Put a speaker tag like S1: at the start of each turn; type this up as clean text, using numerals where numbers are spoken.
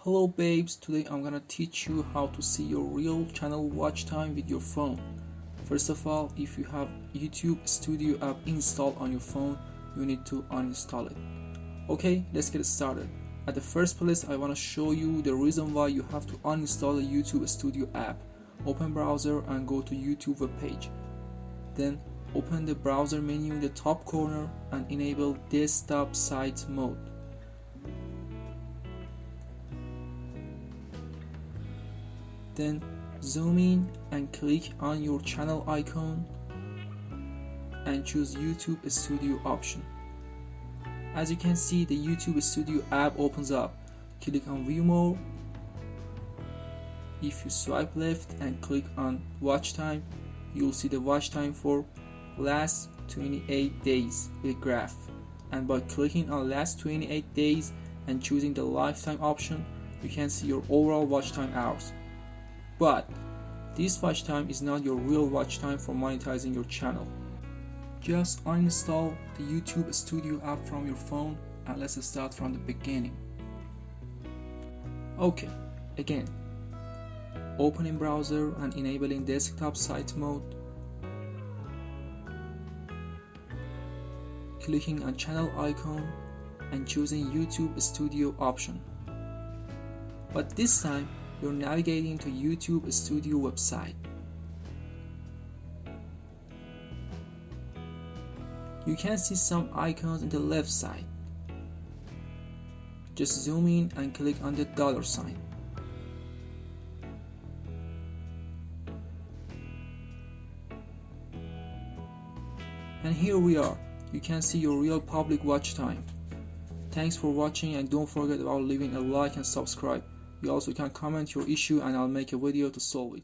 S1: Hello babes, today I'm gonna teach you how to see your real channel watch time with your phone. First of all, if you have YouTube Studio app installed on your phone, you need to uninstall it. Okay, let's get started. At the first place, I wanna show you the reason why you have to uninstall the YouTube Studio app. Open browser and go to YouTube web page. Then open the browser menu in the top corner and enable desktop site mode. Then zoom in and click on your channel icon and choose YouTube Studio option. As you can see, the YouTube Studio app opens up. Click on View More. If you swipe left and click on Watch Time, you'll see the watch time for last 28 days with graph. And by clicking on last 28 days and choosing the lifetime option, you can see your overall watch time hours. But this watch time is not your real watch time for monetizing your channel. Just uninstall the YouTube Studio app from your phone and let's start from the beginning. Okay, again, opening browser and enabling desktop site mode. Clicking on channel icon and choosing YouTube Studio option. But this time, you're navigating to YouTube Studio website. You can see some icons on the left side. Just zoom in and click on the $sign. And here we are. You can see your real public watch time. Thanks for watching and don't forget about leaving a like and subscribe. You also can comment your issue and I'll make a video to solve it.